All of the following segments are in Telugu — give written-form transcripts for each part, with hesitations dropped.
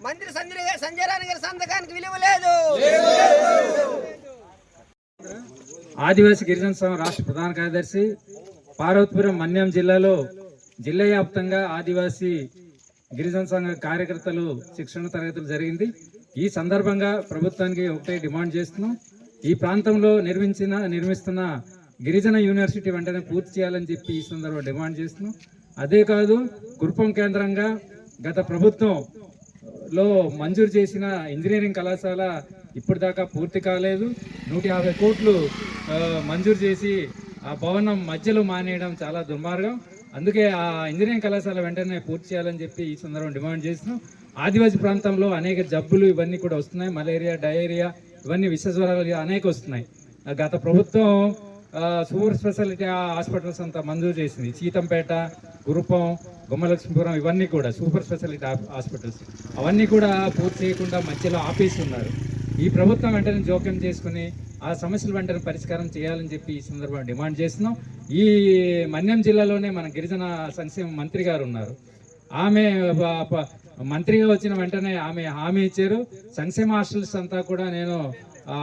మంత్రి సంజయ్ రాణి గారి సంతకానికి విలువ లేదు. ఆదివాసీ గిరిజన సంఘం రాష్ట్ర ప్రధాన కార్యదర్శి పార్వతీపురం మన్యం జిల్లాలో జిల్లా వ్యాప్తంగా ఆదివాసీ గిరిజన సంఘ కార్యకర్తలు శిక్షణ తరగతులు జరిగింది. ఈ సందర్భంగా ప్రభుత్వానికి ఒకటే డిమాండ్ చేస్తున్నాం. ఈ ప్రాంతంలో నిర్మిస్తున్న గిరిజన యూనివర్సిటీ వెంటనే పూర్తి చేయాలని చెప్పి ఈ సందర్భంగా డిమాండ్ చేస్తున్నాం. అదే కాదు, కురుపం కేంద్రంగా గత ప్రభుత్వంలో మంజూరు చేసిన ఇంజనీరింగ్ కళాశాల ఇప్పటిదాకా పూర్తి కాలేదు. 150 కోట్లు మంజూరు చేసి ఆ భవనం మధ్యలో మానేయడం చాలా దుర్మార్గం. అందుకే ఆ ఇంజనీరింగ్ కళాశాల వెంటనే పూర్తి చేయాలని చెప్పి ఈ సందర్భంగా డిమాండ్ చేస్తున్నాం. ఆదివాసీ ప్రాంతంలో అనేక జబ్బులు ఇవన్నీ కూడా వస్తున్నాయి. మలేరియా, డయేరియా, ఇవన్నీ విషజ్వరాలు అనేక వస్తున్నాయి. గత ప్రభుత్వం సూపర్ స్పెషాలిటీ హాస్పిటల్స్ అంతా మంజూరు చేసింది. సీతంపేట, కురుపం, గుమ్మలక్ష్మీపురం ఇవన్నీ కూడా సూపర్ స్పెషాలిటీ హాస్పిటల్స్ అవన్నీ కూడా పూర్తి చేయకుండా మధ్యలో ఆపేసి ఉన్నారు. ఈ ప్రభుత్వం వెంటనే జోక్యం చేసుకుని ఆ సమస్యలు వెంటనే పరిష్కారం చేయాలని చెప్పి ఈ సందర్భంగా డిమాండ్ చేస్తున్నాం. ఈ మన్యం జిల్లాలోనే మన గిరిజన సంక్షేమ మంత్రి గారు ఉన్నారు. ఆమె మంత్రిగా వచ్చిన వెంటనే ఆమె హామీ ఇచ్చారు. సంక్షేమ హాస్టల్స్ అంతా కూడా నేను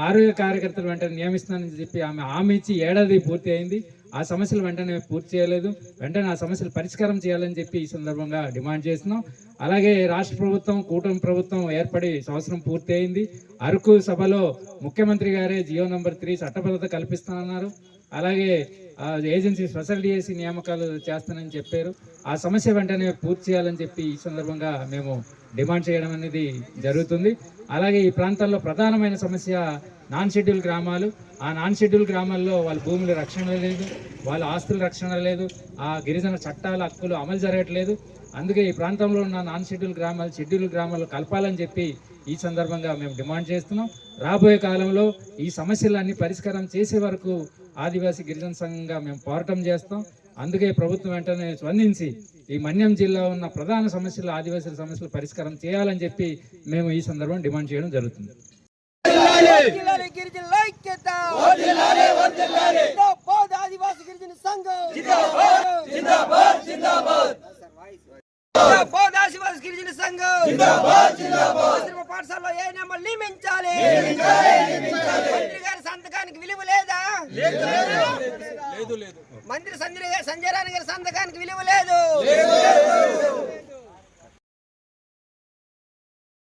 ఆరోగ్య కార్యకర్తలు వెంటనే నియమిస్తానని చెప్పి ఆమె హామీ ఇచ్చి ఏడాది పూర్తి అయింది. ఆ సమస్యలు వెంటనే పూర్తి చేయలేదు. వెంటనే ఆ సమస్యలు పరిష్కారం చేయాలని చెప్పి ఈ సందర్భంగా డిమాండ్ చేస్తున్నాం. అలాగే రాష్ట్ర ప్రభుత్వం, కూటమి ప్రభుత్వం ఏర్పడి సంవత్సరం పూర్తి అయింది. అరకు సభలో ముఖ్యమంత్రి గారే జియో నంబర్ 3 చట్టబద్ధత కల్పిస్తానన్నారు. అలాగే ఏజెన్సీ స్పెషల్ డిఎస్సి నియామకాలు చేస్తానని చెప్పారు. ఆ సమస్య వెంటనే పూర్తి చేయాలని చెప్పి ఈ సందర్భంగా మేము డిమాండ్ చేయడం అనేది జరుగుతుంది. అలాగే ఈ ప్రాంతాల్లో ప్రధానమైన సమస్య నాన్ షెడ్యూల్ గ్రామాలు. ఆ నాన్ షెడ్యూల్ గ్రామాల్లో వాళ్ళ భూముల రక్షణ లేదు, వాళ్ళ ఆస్తుల రక్షణ లేదు, ఆ గిరిజన చట్టాల హక్కులు అమలు జరగట్లేదు. అందుకే ఈ ప్రాంతంలో ఉన్న నాన్ షెడ్యూల్ గ్రామాలు షెడ్యూల్ గ్రామాలు కలపాలని చెప్పి ఈ సందర్భంగా మేము డిమాండ్ చేస్తున్నాం. రాబోయే కాలంలో ఈ సమస్యలన్నీ పరిష్కారం చేసే వరకు ఆదివాసీ గిరిజన సంఘంగా మేము పోరాటం చేస్తాం. అందుకే ప్రభుత్వం వెంటనే స్పందించి ఈ మన్యం జిల్లా ఉన్న ప్రధాన సమస్యలు, ఆదివాసీల సమస్యలు పరిష్కారం చేయాలని చెప్పి మేము ఈ సందర్భంగా డిమాండ్ చేయడం జరుగుతుంది. పాఠశాలలో ఏ నెంబర్ నియమించాలి? మంత్రి గారి సంతకానికి విలువ లేదా? మంత్రి సంజయ్ రాణి గారి సంతకానికి విలువ లేదు.